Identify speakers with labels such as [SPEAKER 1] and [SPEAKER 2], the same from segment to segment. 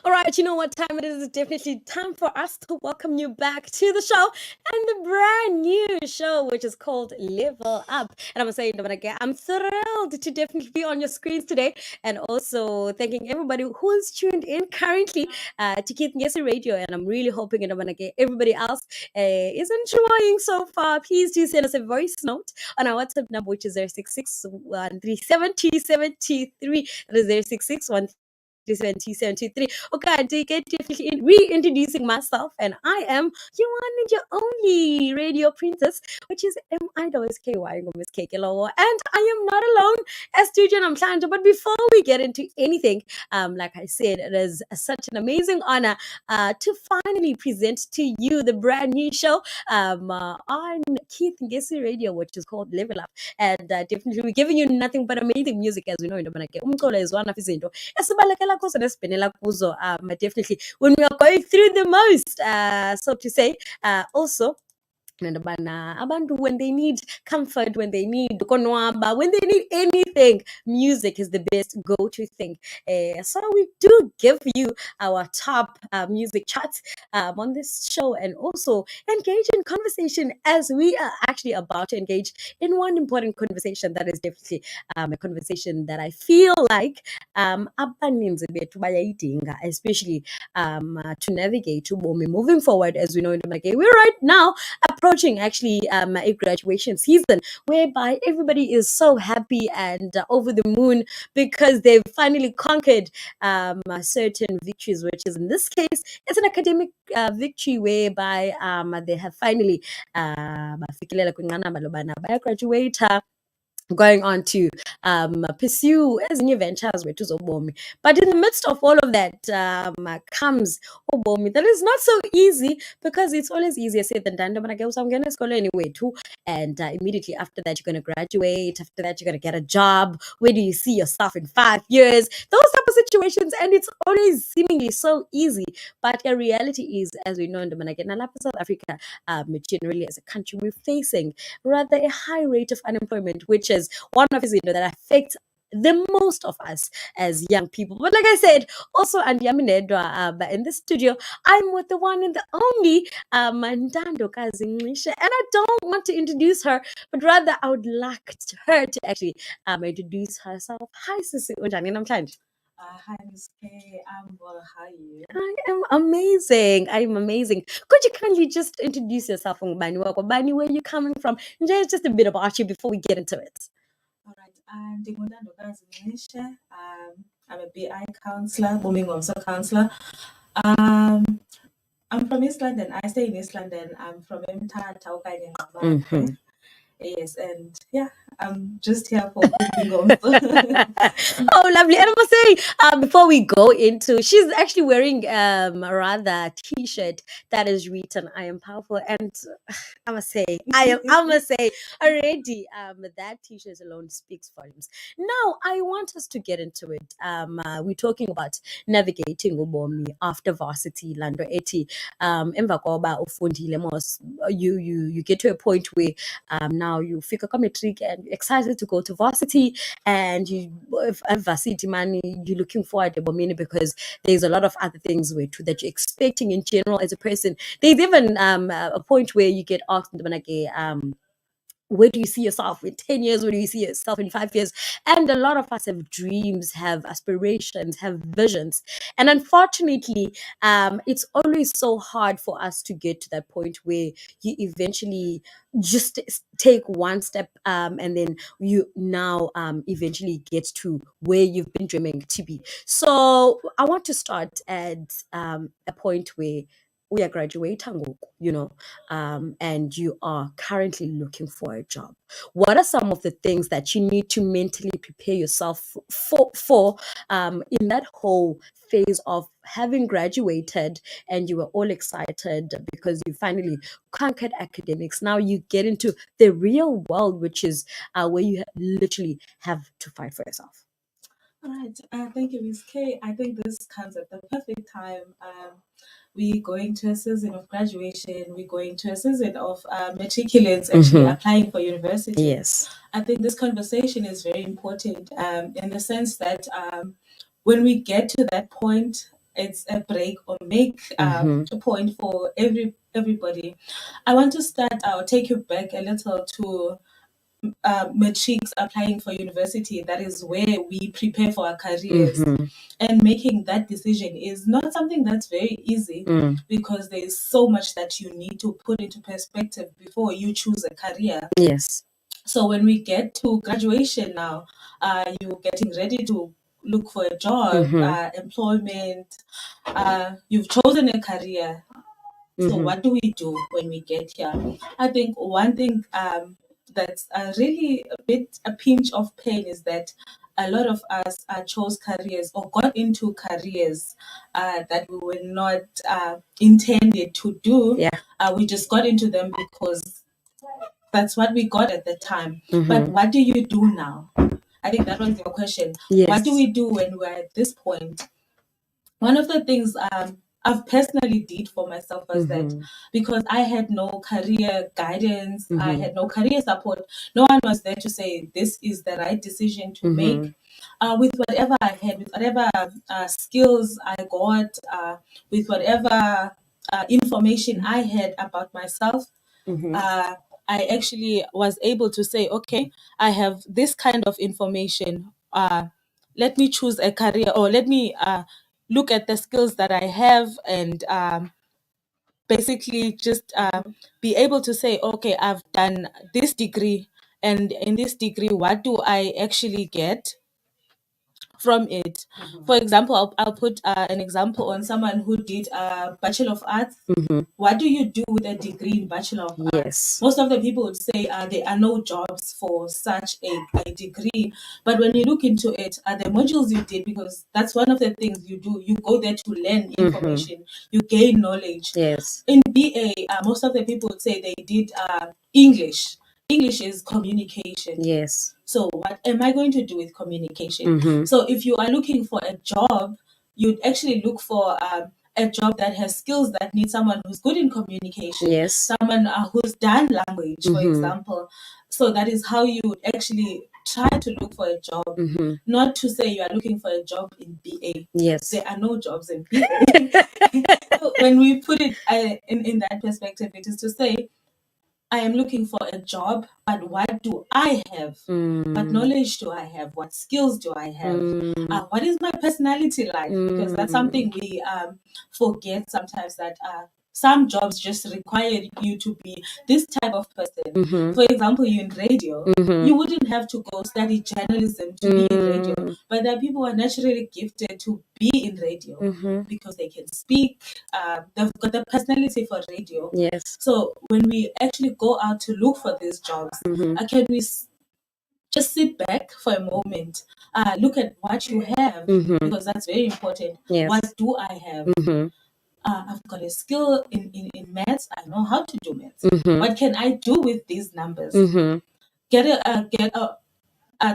[SPEAKER 1] All right, you know what time it is? It's definitely time for us to welcome you back to the show and the brand new show, which is called Level Up. And I'm saying, again, I'm thrilled to definitely be on your screens today, and also thanking everybody who's tuned in currently to Keith Ngesi Radio. And I'm really hoping that everybody else is enjoying so far. Please do send us a voice note on our WhatsApp number, which is 066 That is 066 2073. Okay, I did get definitely reintroducing myself, and I am your one and your only radio princess, which is MIWSKY Miss Kekelowo. And I am not alone as Studio Namhlanje. But before we get into anything, like I said, it is such an amazing honor to finally present to you the brand new show on Keith Ngesi Radio, which is called Level Up. And definitely we're giving you nothing but amazing music, as we know in the Manake. Umculo is one of his esibalekela kuzo nesibhenela kuzo, definitely when we are going through the most, so to say, also abantu when they need comfort, when they need konwaba, when they need anything, music is the best go-to thing. So we do give you our top music charts on this show, and also engage in conversation, as we are actually about to engage in one important conversation that is definitely a conversation that I feel like abaninzi bethu bayayidinga, especially to navigate ubomi moving forward. As we know in the we're right now approaching actually a graduation season whereby everybody is so happy and over the moon because they've finally conquered certain victories, which is in this case it's an academic victory whereby they have finally bafikelela kwinqanaba lobana bayagraduata, going on to pursue ezinye ventures wethu zobomi. But in the midst of all of that comes ubomi that is not so easy, because it's always easier said than done. But uzawungena esikolweni wethu, and immediately after that you're going to graduate. After that you're going to get a job. Where do you see yourself in 5 years? Those type of situations, and it's always seemingly so easy. But the reality is, as we know in the South Africa, generally as a country, we're facing rather a high rate of unemployment, which is one of the that affects the most of us as young people. But like I said, also Andiaminedwa, but in the studio, I'm with the one and the only Mandando Kazingisha, and I don't want to introduce her, but rather I would like her to actually introduce herself. Hi, Sisi Unjani Namhlanje.
[SPEAKER 2] Hi, Ms. K. I'm well. How are you?
[SPEAKER 1] I am amazing. I am amazing. Could you kindly just introduce yourself, Bani, where you coming from? Just a bit about you before we get into it.
[SPEAKER 2] All right. I'm Ndingundando Kazingisha. I'm a BI counselor, booming also counselor. I'm from East London. I stay in East London. I'm from Mthatha, Okanye Ngqabakhe. Yes, and yeah, I'm just here for bingo.
[SPEAKER 1] Oh, lovely. And I must say, before we go into, she's actually wearing rather t-shirt that is written "I am powerful," and I must say, I must say already, that t-shirt alone speaks volumes. Now, I want us to get into it. We're talking about navigating ubomi after varsity, Lando Eti. Emva koba ufundile mos, you get to a point where now you figure matric and you're excited to go to varsity, and you have varsity money, you're looking forward to bomini because there's a lot of other things that you're expecting in general as a person. There's even a point where you get asked where do you see yourself in 10 years? Where do you see yourself in 5 years? And a lot of us have dreams, have aspirations, have visions. And unfortunately, it's always so hard for us to get to that point where you eventually just take one step, and then you now eventually get to where you've been dreaming to be. So I want to start at a point where we are graduating, and you are currently looking for a job. What are some of the things that you need to mentally prepare yourself for in that whole phase of having graduated and you were all excited because you finally conquered academics? Now you get into the real world, which is where you literally have to fight for yourself.
[SPEAKER 2] All right. Thank you, Ms. K. I think this comes at the perfect time. We're going to a season of graduation. We're going to a season of matriculates actually applying for university.
[SPEAKER 1] Yes.
[SPEAKER 2] I think this conversation is very important in the sense that when we get to that point, it's a break or make
[SPEAKER 1] Mhm.
[SPEAKER 2] a point for everybody. I want to start. I'll take you back a little to matrics applying for university. That is where we prepare for our careers,
[SPEAKER 1] Mhm.
[SPEAKER 2] and making that decision is not something that's very easy
[SPEAKER 1] Mm.
[SPEAKER 2] because there is so much that you need to put into perspective before you choose a career.
[SPEAKER 1] Yes.
[SPEAKER 2] So when we get to graduation now, you're getting ready to look for a job,
[SPEAKER 1] Mhm.
[SPEAKER 2] employment, you've chosen a career. So
[SPEAKER 1] Mhm.
[SPEAKER 2] what do we do when we get here? I think one thing that's really a pinch of pain is that a lot of us chose careers or got into careers that we were not intended to do.
[SPEAKER 1] Yeah.
[SPEAKER 2] We just got into them because that's what we got at the time. But
[SPEAKER 1] Mhm.
[SPEAKER 2] what do you do now? I think that was your question. What do
[SPEAKER 1] Yes.
[SPEAKER 2] we do when we're at this point? One of the things I've personally did for myself was that
[SPEAKER 1] Mhm.
[SPEAKER 2] because I had no career guidance, I
[SPEAKER 1] Mhm.
[SPEAKER 2] had no career support, no one was there to say this is the right decision to make.
[SPEAKER 1] Mhm.
[SPEAKER 2] With whatever I had, with whatever skills I got, with whatever information I had about myself,
[SPEAKER 1] Mhm.
[SPEAKER 2] uh, I actually was able to say, okay, I have this kind of information. Let me choose a career, or let me look at the skills that I have, and basically just be able to say, okay, I've done this degree, and in this degree, what do I actually get from it? For example, I'll put an example on someone who did a Bachelor of Arts.
[SPEAKER 1] Mhm.
[SPEAKER 2] What do you do with a degree in Bachelor of Arts?
[SPEAKER 1] Yes.
[SPEAKER 2] Most of the people would say there are no jobs for such a degree. But when you look into it, the modules you did, because that's one of the things you do, you go there to learn
[SPEAKER 1] Mhm.
[SPEAKER 2] information, you gain knowledge.
[SPEAKER 1] Yes.
[SPEAKER 2] In BA, most of the people would say they did English. English is communication.
[SPEAKER 1] Yes.
[SPEAKER 2] So what am I going to do with communication?
[SPEAKER 1] Mhm.
[SPEAKER 2] So if you are looking for a job, you'd actually look for a job that has skills that need someone who's good in communication,
[SPEAKER 1] Yes.
[SPEAKER 2] someone who's done language, for
[SPEAKER 1] Mhm.
[SPEAKER 2] example. So that is how you would actually try to look for a job,
[SPEAKER 1] Mhm.
[SPEAKER 2] not to say you are looking for a job in BA.
[SPEAKER 1] Yes.
[SPEAKER 2] There are no jobs in BA. So when we put it in that perspective, it is to say, I am looking for a job, but what do I have? What
[SPEAKER 1] Mm.
[SPEAKER 2] knowledge do I have? What skills do I have?
[SPEAKER 1] Mm.
[SPEAKER 2] What is my personality like? Because that's
[SPEAKER 1] Mm.
[SPEAKER 2] something we forget sometimes, that some jobs just require you to be this type of person.
[SPEAKER 1] Mhm.
[SPEAKER 2] For example, you in radio,
[SPEAKER 1] Mhm.
[SPEAKER 2] you wouldn't have to go study journalism to be in radio,
[SPEAKER 1] Mm.
[SPEAKER 2] but there are people who are naturally gifted to be in radio
[SPEAKER 1] Mhm.
[SPEAKER 2] because they can speak. They've got the personality for radio.
[SPEAKER 1] Yes.
[SPEAKER 2] So when we actually go out to look for these jobs,
[SPEAKER 1] Mhm.
[SPEAKER 2] can we just sit back for a moment, look at what you have,
[SPEAKER 1] Mhm.
[SPEAKER 2] because that's very important.
[SPEAKER 1] Yes.
[SPEAKER 2] What do I have?
[SPEAKER 1] Mhm.
[SPEAKER 2] I've got a skill in maths. I know how to do maths.
[SPEAKER 1] Mhm.
[SPEAKER 2] What can I do with these numbers?
[SPEAKER 1] Mhm.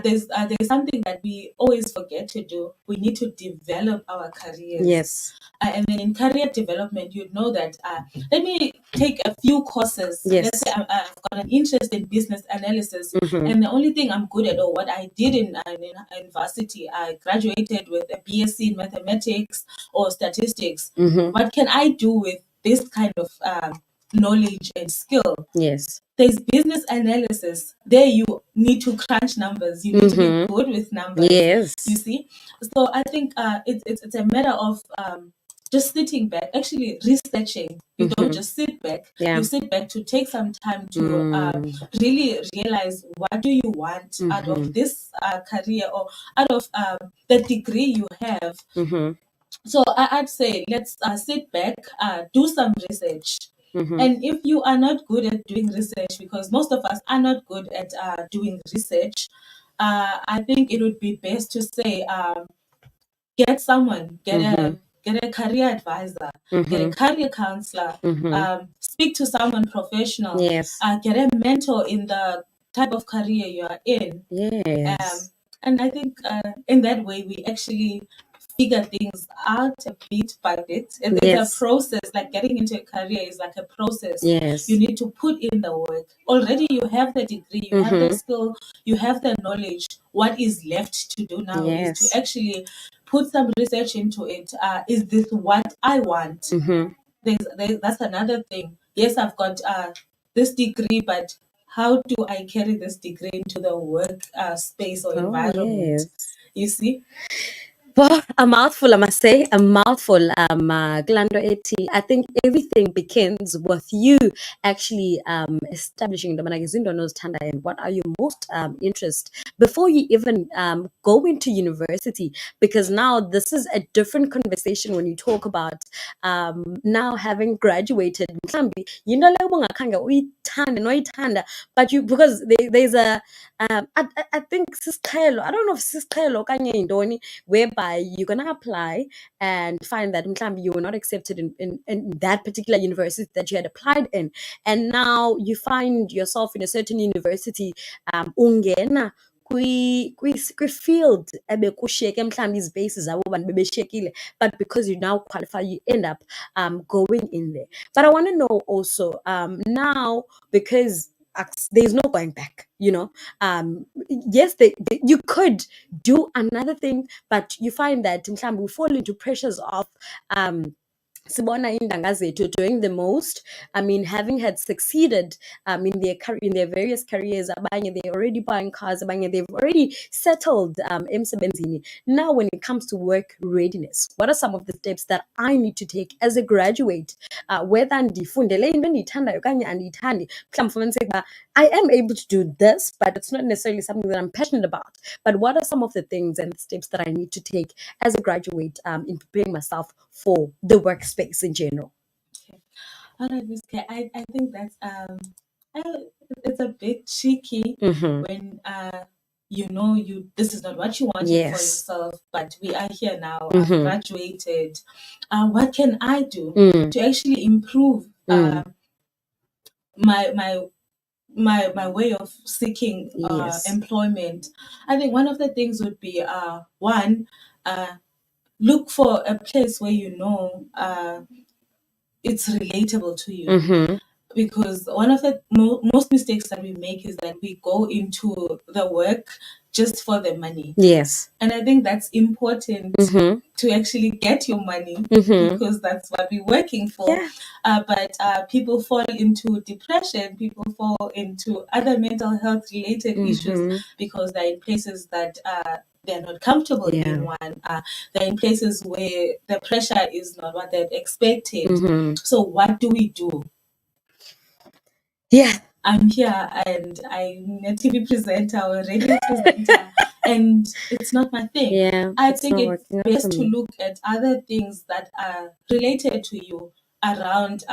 [SPEAKER 2] There's something that we always forget to do. We need to develop our careers.
[SPEAKER 1] Yes.
[SPEAKER 2] And then in career development, you'd know that let me take a few courses.
[SPEAKER 1] Yes.
[SPEAKER 2] Let's say I've got an interest in business analysis,
[SPEAKER 1] Mhm.
[SPEAKER 2] and the only thing I'm good at, or what I did in university, I graduated with a BSc in mathematics or statistics.
[SPEAKER 1] Mhm.
[SPEAKER 2] What can I do with this kind of knowledge and skill?
[SPEAKER 1] Yes.
[SPEAKER 2] There's business analysis. There you need to crunch numbers. You need to be
[SPEAKER 1] Mhm.
[SPEAKER 2] good with numbers.
[SPEAKER 1] Yes.
[SPEAKER 2] You see? So I think it's a matter of just sitting back, actually researching. You don't
[SPEAKER 1] Mhm.
[SPEAKER 2] just sit back.
[SPEAKER 1] Yeah.
[SPEAKER 2] You sit back to take some time to
[SPEAKER 1] Mm.
[SPEAKER 2] really realize, what do you want out of
[SPEAKER 1] Mhm.
[SPEAKER 2] this career, or out of the degree you have.
[SPEAKER 1] Mhm.
[SPEAKER 2] So I'd say, let's sit back, do some research.
[SPEAKER 1] Mhm.
[SPEAKER 2] And if you are not good at doing research, because most of us are not good at doing research, I think it would be best to say, get someone,
[SPEAKER 1] Mhm.
[SPEAKER 2] get a career advisor, get a
[SPEAKER 1] Mhm.
[SPEAKER 2] career counselor,
[SPEAKER 1] Mhm.
[SPEAKER 2] speak to someone professional,
[SPEAKER 1] Yes.
[SPEAKER 2] get a mentor in the type of career you are in.
[SPEAKER 1] Yes.
[SPEAKER 2] And I think in that way, we actually figure things out a bit by bit. It's a
[SPEAKER 1] Yes.
[SPEAKER 2] process. Like getting into a career is like a process.
[SPEAKER 1] Yes.
[SPEAKER 2] You need to put in the work. Already you have the degree, you have the
[SPEAKER 1] Mhm.
[SPEAKER 2] skill, you have the knowledge. What is left to do now is
[SPEAKER 1] Yes.
[SPEAKER 2] to actually put some research into it. Is this what I want?
[SPEAKER 1] Mm-hmm.
[SPEAKER 2] That's another thing. Yes, I've got this degree, but how do I carry this degree into the work space or
[SPEAKER 1] Oh,
[SPEAKER 2] environment?
[SPEAKER 1] yes.
[SPEAKER 2] You see?
[SPEAKER 1] Well, a mouthful, I must say, a mouthful, Glando Eti. I think everything begins with you actually establishing the Managizindo knows Tanda and what are your most interests before you even go into university. Because now this is a different conversation when you talk about now having graduated. Mhlambi, you know, like ungakhange uyithande noyithanda, but you because there's a I think sisiqhelo, I don't know if sisiqhelo okanye yintoni, whereby you're gonna apply and find that mhlambi you were not accepted in that particular university that you had applied in, and now you find yourself in a certain university ungena kwi-field ebekushiyeke mhlawumbi izipeyisi zabo bantu bebeshiyekile, but because you now qualify you end up going in there. But I want to know also now, because there's no going back, you know. Yes, you could do another thing, but you find that mhlawumbi we fall into pressures of sibona iintanga zethu doing the most. I mean, having had succeeded in their various careers, abanye they're already buying cars, abanye they've already settled emsebenzini. Now, when it comes to work readiness, what are some of the steps that I need to take as a graduate? Whether ndifundele into endiyithandayo okanye andiyithandi, mhlawumbi fumaniseke uba I am able to do this, but it's not necessarily something that I'm passionate about. But what are some of the things and steps that I need to take as a graduate in preparing myself for the workspace in general?
[SPEAKER 2] Okay. All right, Miss K. I think that's it's a bit cheeky
[SPEAKER 1] Mm-hmm.
[SPEAKER 2] when you know this is not what you wanted for
[SPEAKER 1] Yes.
[SPEAKER 2] yourself, but we are here now.
[SPEAKER 1] Mhm.
[SPEAKER 2] I've graduated. What can I do
[SPEAKER 1] Mm.
[SPEAKER 2] to actually improve
[SPEAKER 1] Mm.
[SPEAKER 2] my way of seeking
[SPEAKER 1] Yes.
[SPEAKER 2] employment? I think one of the things would be one, look for a place where you know it's relatable to you.
[SPEAKER 1] Mm-hmm.
[SPEAKER 2] Because one of the most mistakes that we make is that we go into the work just for the money.
[SPEAKER 1] Yes.
[SPEAKER 2] And I think that's important
[SPEAKER 1] Mm-hmm.
[SPEAKER 2] to actually get your money
[SPEAKER 1] Mm-hmm.
[SPEAKER 2] because that's what we're working for.
[SPEAKER 1] Yeah.
[SPEAKER 2] But people fall into depression, people fall into other mental health related issues
[SPEAKER 1] Mm-hmm.
[SPEAKER 2] because they're in places that they're not comfortable
[SPEAKER 1] Yeah.
[SPEAKER 2] in one. They're in places where the pressure is not what they'd expected.
[SPEAKER 1] Mm-hmm.
[SPEAKER 2] So what do we do?
[SPEAKER 1] Yeah.
[SPEAKER 2] I'm here and I'm a TV presenter or a radio presenter, and it's not my thing.
[SPEAKER 1] Yeah.
[SPEAKER 2] I
[SPEAKER 1] It's
[SPEAKER 2] think
[SPEAKER 1] not
[SPEAKER 2] it's
[SPEAKER 1] working out
[SPEAKER 2] best
[SPEAKER 1] for
[SPEAKER 2] to
[SPEAKER 1] me.
[SPEAKER 2] look at other things that are related to you around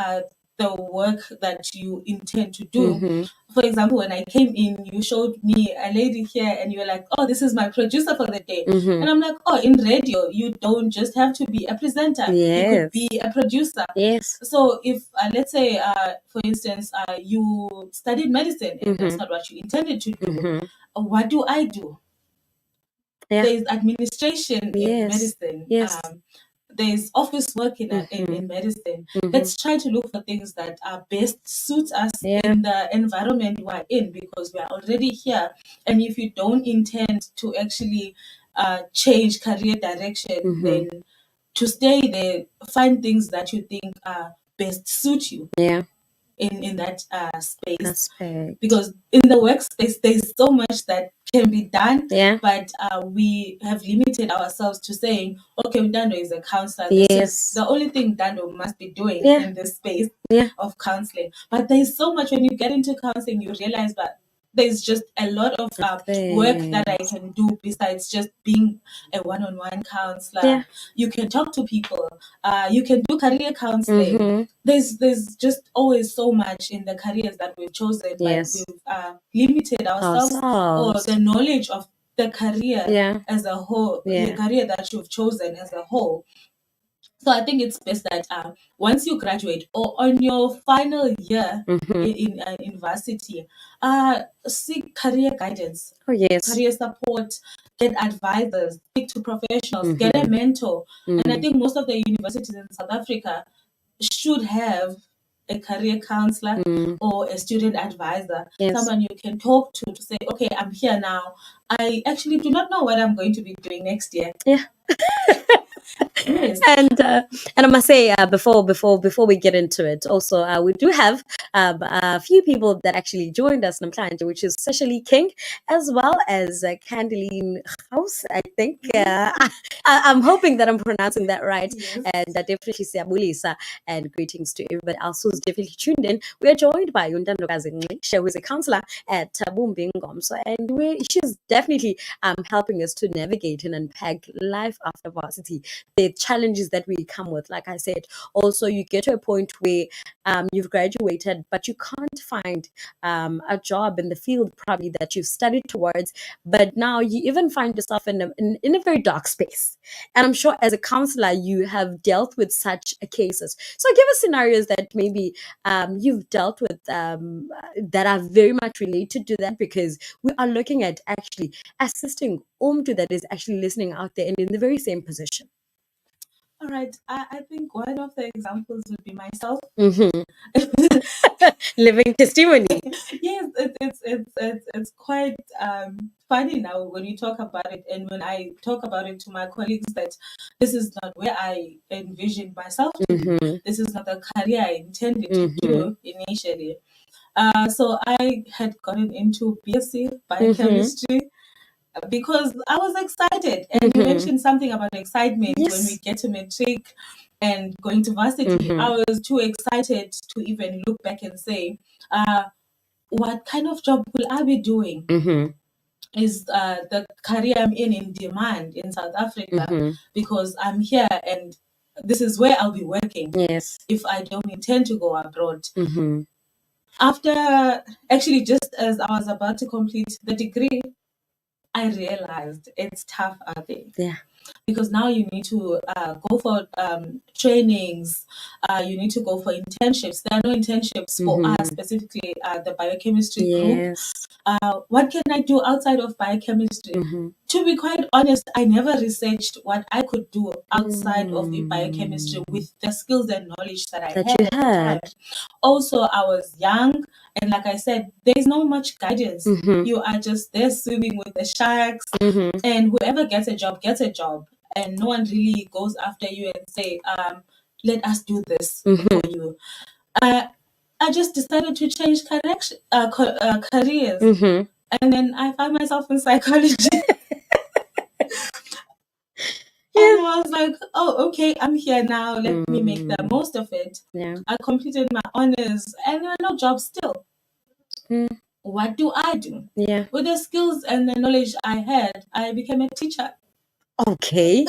[SPEAKER 2] the work that you intend to do.
[SPEAKER 1] Mm-hmm.
[SPEAKER 2] For example, when I came in, you showed me a lady here, and you were like, "Oh, this is my producer for the day."
[SPEAKER 1] Mm-hmm.
[SPEAKER 2] And I'm like, "Oh, in radio, you don't just have to be a presenter; you could
[SPEAKER 1] Yes.
[SPEAKER 2] be a producer."
[SPEAKER 1] Yes.
[SPEAKER 2] So if let's say, for instance, you studied medicine and that's
[SPEAKER 1] Mhm.
[SPEAKER 2] not what you intended to do,
[SPEAKER 1] Mm-hmm.
[SPEAKER 2] what do I do?
[SPEAKER 1] Yeah.
[SPEAKER 2] There's administration in
[SPEAKER 1] Yes.
[SPEAKER 2] medicine.
[SPEAKER 1] Yes.
[SPEAKER 2] There's office work in medicine. Let's try to look for things that best suits us
[SPEAKER 1] Yeah.
[SPEAKER 2] in the environment we're in because we are already here. And if you don't intend to actually change career direction, then to stay there, find things that you think best suit you
[SPEAKER 1] Yeah.
[SPEAKER 2] in that space.
[SPEAKER 1] Aspect.
[SPEAKER 2] Because in the workspace, there's so much that can be done,
[SPEAKER 1] Yeah.
[SPEAKER 2] but we have limited ourselves to saying, okay, Dando is a counselor. This is
[SPEAKER 1] Yes.
[SPEAKER 2] the only thing Dando must be doing
[SPEAKER 1] Yeah.
[SPEAKER 2] in this space
[SPEAKER 1] Yeah.
[SPEAKER 2] of counseling. But there's so much when you get into counseling, you realize that there's just a lot of work that I can do besides just being a one-on-one counselor.
[SPEAKER 1] Yeah.
[SPEAKER 2] You can talk to people. You can do career counseling.
[SPEAKER 1] Mm-hmm.
[SPEAKER 2] There's just always so much in the careers that we've chosen,
[SPEAKER 1] Yes.
[SPEAKER 2] but we've limited ourselves or
[SPEAKER 1] Ourselves.
[SPEAKER 2] the knowledge of the career
[SPEAKER 1] Yeah.
[SPEAKER 2] as a whole, the
[SPEAKER 1] Yeah.
[SPEAKER 2] career that you've chosen as a whole. So I think it's best that once you graduate or on your final year
[SPEAKER 1] Mm-hmm.
[SPEAKER 2] in university, seek career guidance,
[SPEAKER 1] Oh yes.
[SPEAKER 2] career support, get advisors, speak to professionals, get a mentor. And I think most of the universities in South Africa should have a career counselor
[SPEAKER 1] Mm.
[SPEAKER 2] or a student advisor,
[SPEAKER 1] Yes.
[SPEAKER 2] someone you can talk to say, okay, I'm here now. I actually do not know what I'm going to be doing next year.
[SPEAKER 1] Yeah.
[SPEAKER 2] Yes.
[SPEAKER 1] And I must say, before we get into it, also we do have a few people that actually joined us namhlanje, which is Cecily King as well as Candeline House. I think I'm hoping that I'm pronouncing that right.
[SPEAKER 2] Yes.
[SPEAKER 1] And definitely Siyabulisa and greetings to everybody else who's definitely tuned in. We are joined by Untandokazi Nxishe, who is a counselor at Tabumbi Ngomso, and she's definitely helping us to navigate and unpack life after varsity, the challenges that we come with. Like I said, also you get to a point where you've graduated, but you can't find a job in the field probably that you've studied towards. But now you even find yourself in a very dark space. And I'm sure as a counselor, you have dealt with such cases. So give us scenarios that maybe you've dealt with that are very much related to that, because we are looking at actually assisting Umtu that is actually listening out there and in the very same position.
[SPEAKER 2] All right. I think one of the examples would be myself.
[SPEAKER 1] Mm-hmm. Living testimony.
[SPEAKER 2] Yes, it's quite funny now when you talk about it, and when I talk about it to my colleagues, that this is not where I envisioned myself to be.
[SPEAKER 1] Mm-hmm.
[SPEAKER 2] This is not the career I intended
[SPEAKER 1] Mhm.
[SPEAKER 2] to do initially. So I had gotten into BSc biochemistry because I was excited. And you
[SPEAKER 1] Mhm.
[SPEAKER 2] mentioned something about excitement when we
[SPEAKER 1] Yes.
[SPEAKER 2] get to matric and going to varsity.
[SPEAKER 1] Mhm.
[SPEAKER 2] I was too excited to even look back and say, what kind of job will I be doing?
[SPEAKER 1] Mhm.
[SPEAKER 2] Is the career I'm in demand in South Africa?
[SPEAKER 1] Mhm.
[SPEAKER 2] Because I'm here and this is where I'll be working
[SPEAKER 1] Yes.
[SPEAKER 2] if I don't intend to go abroad.
[SPEAKER 1] Mhm.
[SPEAKER 2] After, actually, just as I was about to complete the degree, I realized it's tough out there.
[SPEAKER 1] Yeah.
[SPEAKER 2] Because now you need to go for trainings, you need to go for internships. There are no internships for us, specifically the biochemistry group.
[SPEAKER 1] Yes.
[SPEAKER 2] What can I do outside of biochemistry?
[SPEAKER 1] Mhm.
[SPEAKER 2] To be quite honest, I never researched what I could do outside of the biochemistry with the skills and knowledge that I
[SPEAKER 1] That
[SPEAKER 2] had
[SPEAKER 1] you
[SPEAKER 2] at the time.
[SPEAKER 1] had.
[SPEAKER 2] Also, I was young, and like I said, there's no much guidance.
[SPEAKER 1] Mhm.
[SPEAKER 2] You are just there swimming with the sharks,
[SPEAKER 1] Mhm.
[SPEAKER 2] and whoever gets a job gets a job, and no one really goes after you and say, let us do this for you. I just decided to change careers,
[SPEAKER 1] Mhm.
[SPEAKER 2] and then I found myself in psychology.
[SPEAKER 1] Yeah.
[SPEAKER 2] And I was like, oh, okay, I'm here now. Let me make the most of it.
[SPEAKER 1] Yeah.
[SPEAKER 2] I completed my honors and there are no jobs still.
[SPEAKER 1] Mm.
[SPEAKER 2] What do I do?
[SPEAKER 1] Yeah.
[SPEAKER 2] With the skills and the knowledge I had, I became a teacher.
[SPEAKER 1] Okay.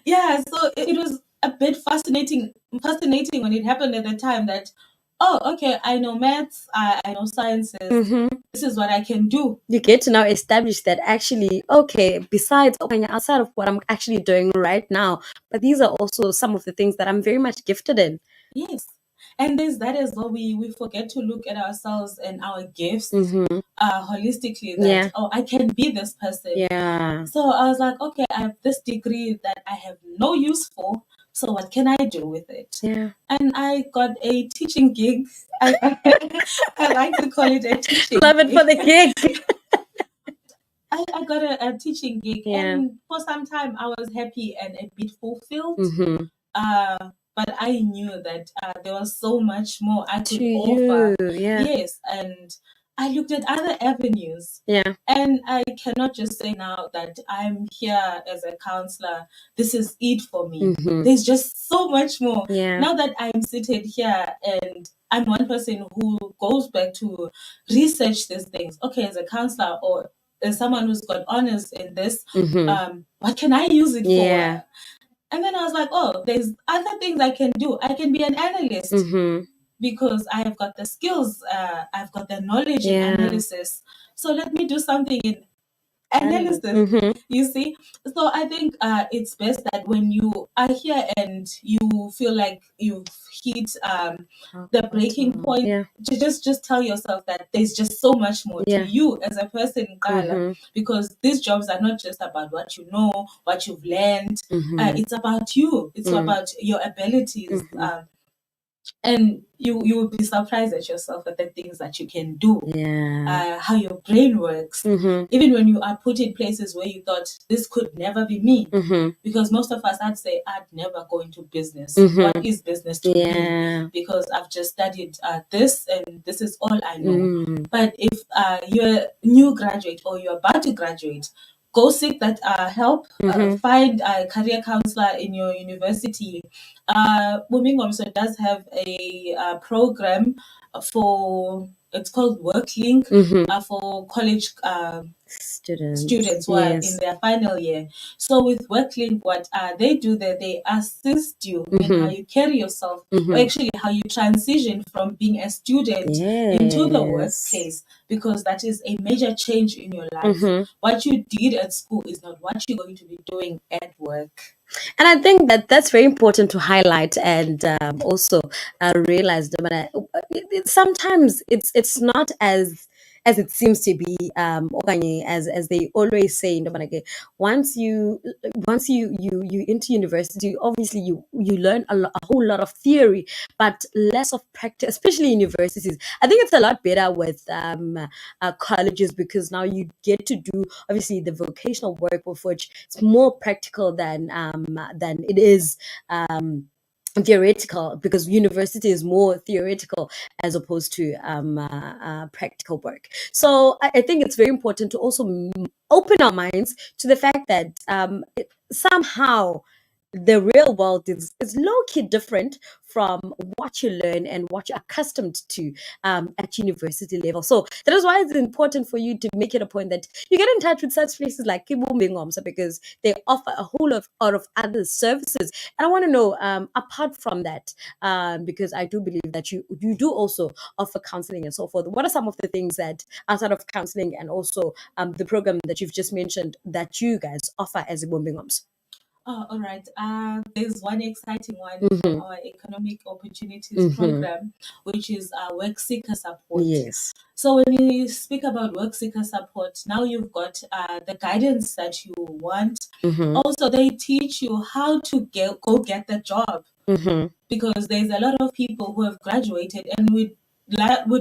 [SPEAKER 2] Yeah, so it was a bit fascinating when it happened at the time that, oh, okay, I know maths, I know sciences.
[SPEAKER 1] Mhm.
[SPEAKER 2] This is what I can do.
[SPEAKER 1] You get to now establish that actually, okay, besides outside of what I'm actually doing right now, but these are also some of the things that I'm very much gifted in.
[SPEAKER 2] Yes. And there's that as well. We forget to look at ourselves and our gifts
[SPEAKER 1] Mhm.
[SPEAKER 2] holistically, that,
[SPEAKER 1] Yeah.
[SPEAKER 2] oh, I can be this person.
[SPEAKER 1] Yeah.
[SPEAKER 2] So I was like, okay, I have this degree that I have no use for. So what can I do with it?
[SPEAKER 1] Yeah.
[SPEAKER 2] And I got a teaching gig. I like to call it a teaching
[SPEAKER 1] Love it
[SPEAKER 2] gig.
[SPEAKER 1] for the gig.
[SPEAKER 2] I got a teaching gig.
[SPEAKER 1] Yeah.
[SPEAKER 2] And for some time, I was happy and a bit fulfilled.
[SPEAKER 1] Mhm.
[SPEAKER 2] But I knew that there was so much more I could
[SPEAKER 1] To
[SPEAKER 2] offer.
[SPEAKER 1] you. Yeah.
[SPEAKER 2] Yes, and I looked at other avenues.
[SPEAKER 1] Yeah.
[SPEAKER 2] And I cannot just say now that I'm here as a counselor, this is it for me.
[SPEAKER 1] Mhm.
[SPEAKER 2] There's just so much more.
[SPEAKER 1] Yeah.
[SPEAKER 2] Now that I'm seated here and I'm one person who goes back to research these things, okay, as a counselor or as someone who's got honors in this,
[SPEAKER 1] Mhm.
[SPEAKER 2] what can I use it
[SPEAKER 1] Yeah.
[SPEAKER 2] for? And then I was like, oh, there's other things I can do. I can be an analyst
[SPEAKER 1] Mhm.
[SPEAKER 2] because I have got the skills, I've got the knowledge in
[SPEAKER 1] Yeah.
[SPEAKER 2] analysis. So let me do something in analysis,
[SPEAKER 1] Mhm.
[SPEAKER 2] you see. So I think it's best that when you are here and you feel like you've hit the breaking point,
[SPEAKER 1] Yeah.
[SPEAKER 2] to just tell yourself that there's just so much more
[SPEAKER 1] Yeah.
[SPEAKER 2] to you as a person, Kala,
[SPEAKER 1] Mhm.
[SPEAKER 2] because these jobs are not just about what you know, what you've learned.
[SPEAKER 1] Mhm.
[SPEAKER 2] It's about you. It's about your abilities.
[SPEAKER 1] Mhm.
[SPEAKER 2] and you will be surprised at yourself at the things that you can do,
[SPEAKER 1] Yeah.
[SPEAKER 2] how your brain works, even when you are put in places where you thought this could never be me. Because most of us, I'd say, I'd never go into business. What is business to me?
[SPEAKER 1] Yeah.
[SPEAKER 2] Because I've just studied this and this is all I know. But if you're a new graduate or you're about to graduate, go seek that help. Find a career counselor in your university. Booming also does have a program for, it's called WorkLink, for college students who are in their final year. So with WorkLink, what they do there, they assist you in how you carry yourself, or actually how you transition from being a student into the workplace, because that is a major change in your life. What you did at school is not what you're going to be doing at work.
[SPEAKER 1] And I think that that's very important to highlight and also realize that sometimes it's not as it seems to be, okanye, as they always say, once you into university, obviously you learn a whole lot of theory, but less of practice, especially in universities. I think it's a lot better with colleges, because now you get to do obviously the vocational work, of which it's more practical than it is theoretical, because university is more theoretical as opposed to practical work. So I think it's very important to also open our minds to the fact that somehow the real world is low-key different from what you learn and what you're accustomed to at university level. So that is why it's important for you to make it a point that you get in touch with such places like Kibumbingomsa, because they offer a whole lot of other services. And I want to know, apart from that, because I do believe that you do also offer counseling and so forth. What are some of the things that outside of counseling and also the program that you've just mentioned that you guys offer as Ibumbingoms?
[SPEAKER 2] Oh, all right. There's one exciting one from our Economic Opportunities Program, which is work seeker support.
[SPEAKER 1] Yes.
[SPEAKER 2] So when you speak about work seeker support, now you've got the guidance that you want. Also, they teach you how to go get the job, because there's a lot of people who have graduated and would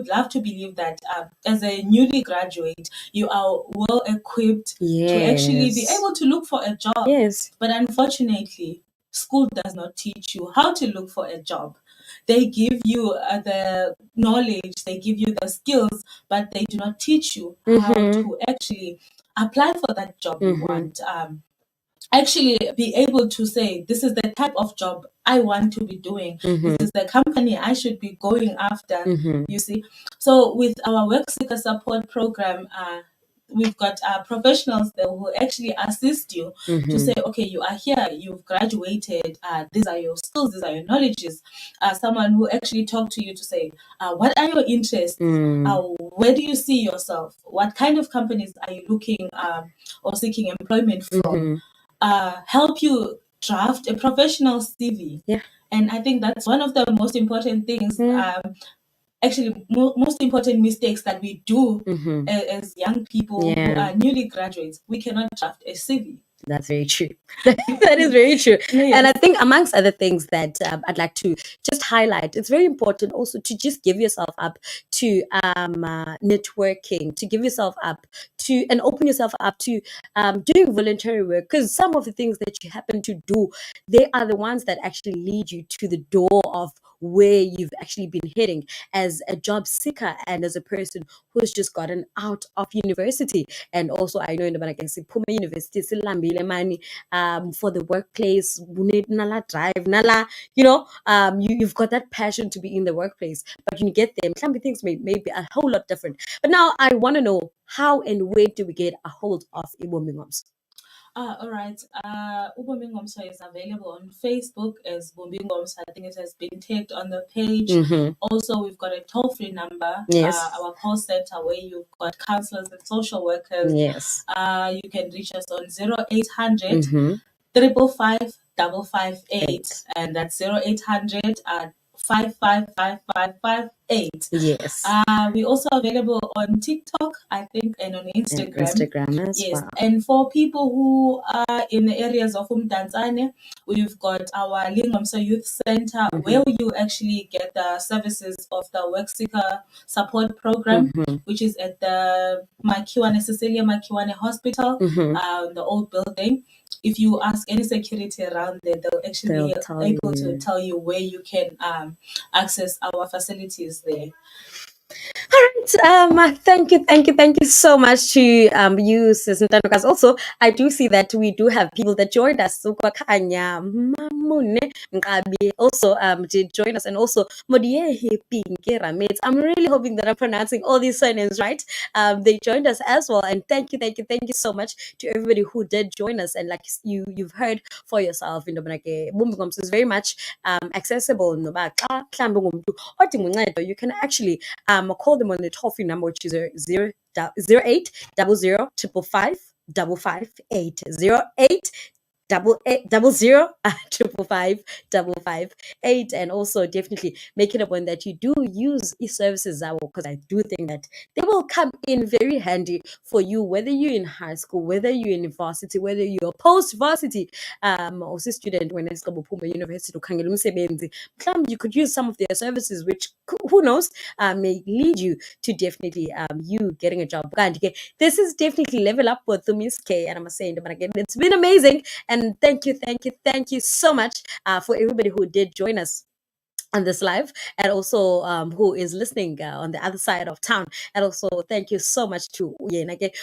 [SPEAKER 2] love to believe that as a newly graduate, you are well equipped to actually be able to look for a job.
[SPEAKER 1] Yes.
[SPEAKER 2] But unfortunately, school does not teach you how to look for a job. They give you the knowledge, they give you the skills, but they do not teach you how to actually apply for that job you want. Actually be able to say, this is the type of job I want to be doing. This is the company I should be going after, you see. So with our work seeker support program, we've got professionals that will actually assist you to say, okay, you are here, you've graduated, these are your skills, these are your knowledges. Someone who actually talk to you to say, what are your interests? Where do you see yourself? What kind of companies are you looking or seeking employment from? Help you draft a professional CV.
[SPEAKER 1] Yeah.
[SPEAKER 2] And I think that's one of the most important things, actually, most important mistakes that we do as young people who are newly graduates. We cannot draft a CV.
[SPEAKER 1] That's very true. That is very true.
[SPEAKER 2] Yes.
[SPEAKER 1] And I think amongst other things that I'd like to just highlight, it's very important also to just give yourself up to networking, to give yourself up to and open yourself up to doing voluntary work, because some of the things that you happen to do, they are the ones that actually lead you to the door of where you've actually been heading as a job seeker and as a person who's just gotten out of university. And also, I know in the Puma University, silambile money for the workplace, nala drive, nala, you've got that passion to be in the workplace, but when you get there, some things may be a whole lot different. But now I want to know, how and where do we get a hold of Ibombingoms?
[SPEAKER 2] All right. Ubombingomso is available on Facebook as Bombingomso. I think it has been tagged on the page. Also, we've got a toll-free number,
[SPEAKER 1] Yes.
[SPEAKER 2] Our call center, where you've got counselors and social workers.
[SPEAKER 1] Yes.
[SPEAKER 2] You can reach us on 0800 555 558, and that's 0800 555558.
[SPEAKER 1] Yes.
[SPEAKER 2] We're also available on TikTok, I think, and on
[SPEAKER 1] And
[SPEAKER 2] Instagram.
[SPEAKER 1] Instagram as
[SPEAKER 2] Yes,
[SPEAKER 1] well.
[SPEAKER 2] and for people who are in the areas of Umdantsane, we've got our Lingomso Youth Center, where you actually get the services of the work seeker support program, which is at the Makiwane, Cecilia Makiwane Hospital, the old building. If you ask any security around there, they'll actually
[SPEAKER 1] They'll
[SPEAKER 2] be
[SPEAKER 1] tell
[SPEAKER 2] able to
[SPEAKER 1] you.
[SPEAKER 2] tell you where you can access our facilities there.
[SPEAKER 1] All right. Thank you so much to you, Sis Ntandokazi. Also, I do see that we do have people that joined us. So Kanya Mamune Mkabi also did join us, and also Modiehe Pinke Ramets. I'm really hoping that I'm pronouncing all these surnames right. They joined us as well, and thank you so much to everybody who did join us. And like you've heard for yourself, in the Bumbugums is very much accessible. No ba xa mhlambe ungumntu odinga uncedo, you can actually call them on the toll free number, which is 0800 555 558 080 555 and also definitely make it a point that you do use e-services, because I do think that they will come in very handy for you, whether you're in high school, whether you're in varsity, whether you're post varsity or student when it's university ukhangela umsebenzi. You could use some of their services, which who knows may lead you to definitely you getting a job. This is definitely Level Up with Miss K, and I'm saying, but again, it's been amazing. And thank you so much for everybody who did join us on this live, and also who is listening on the other side of town. And also thank you so much to Yenake.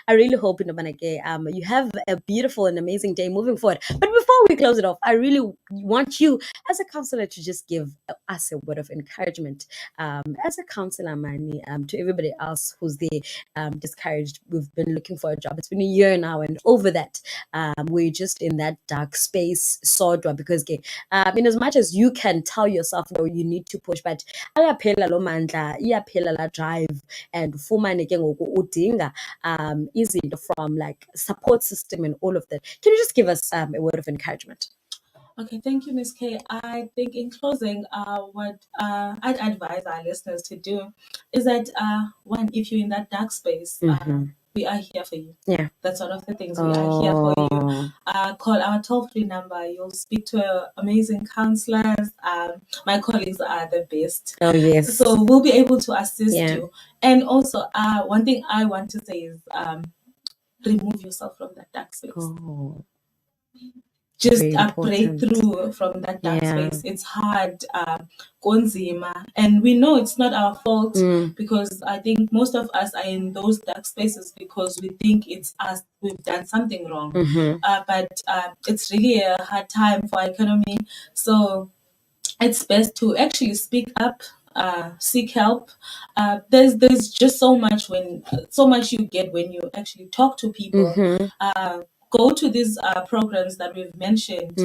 [SPEAKER 1] I really hope you have a beautiful and amazing day moving forward. But before we close it off, I really want you as a counselor to just give us a word of encouragement, as a counselor, Mani, to everybody else who's there discouraged. We've been looking for a job. It's been a year now, and over that, we're just in that dark space, sodwa, because in as much as you can tell yourself, no, you need to push, but ayaphela lo mandla, iyaphela la drive, and ufumane ke ngoku udinga izinto from like support system and all of that. Can you just give us a word of encouragement?
[SPEAKER 2] Okay, thank you, Ms. K. I think in closing, what I'd advise our listeners to do is that one, if you're in that dark space, we are here for you.
[SPEAKER 1] Yeah.
[SPEAKER 2] That's one of the things. We are here for you. Call our toll-free number. You'll speak to amazing counselors. My colleagues are the best.
[SPEAKER 1] Oh, yes.
[SPEAKER 2] So we'll be able to assist you. And also, one thing I want to say is remove yourself from that dark space.
[SPEAKER 1] Oh.
[SPEAKER 2] Just a breakthrough from that dark space. It's hard, konzima, and we know it's not our fault, because I think most of us are in those dark spaces because we think it's us, we've done something wrong. But it's really a hard time for our economy, so it's best to actually speak up. Seek help. There's just so much you get when you actually talk to people. Go to these programs that we've mentioned.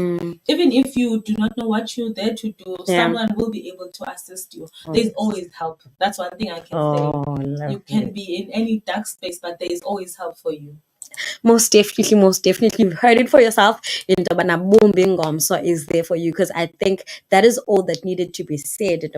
[SPEAKER 2] Even if you do not know what you're there to do, someone will be able to assist you. There's always help. That's one thing I can say. You can be in any dark space, but there is always help for you.
[SPEAKER 1] Most definitely, you've heard it for yourself. Intobana Bumbingomso is there for you, because I think that is all that needed to be said.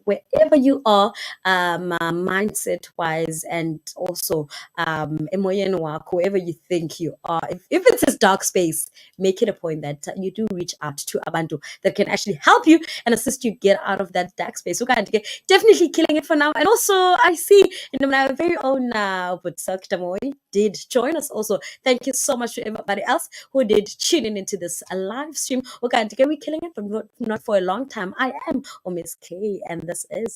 [SPEAKER 1] Wherever you are, mindset wise, and also emoyen wako, whoever you think you are, if it's a dark space, make it a point that you do reach out to abantu that can actually help you and assist you get out of that dark space. So definitely killing it for now. And also I see our very own Butsak Tamoy did join us also. Thank you so much to everybody else who did tune in into this live stream. We're killing it, but not for a long time. I am Miss K, and this is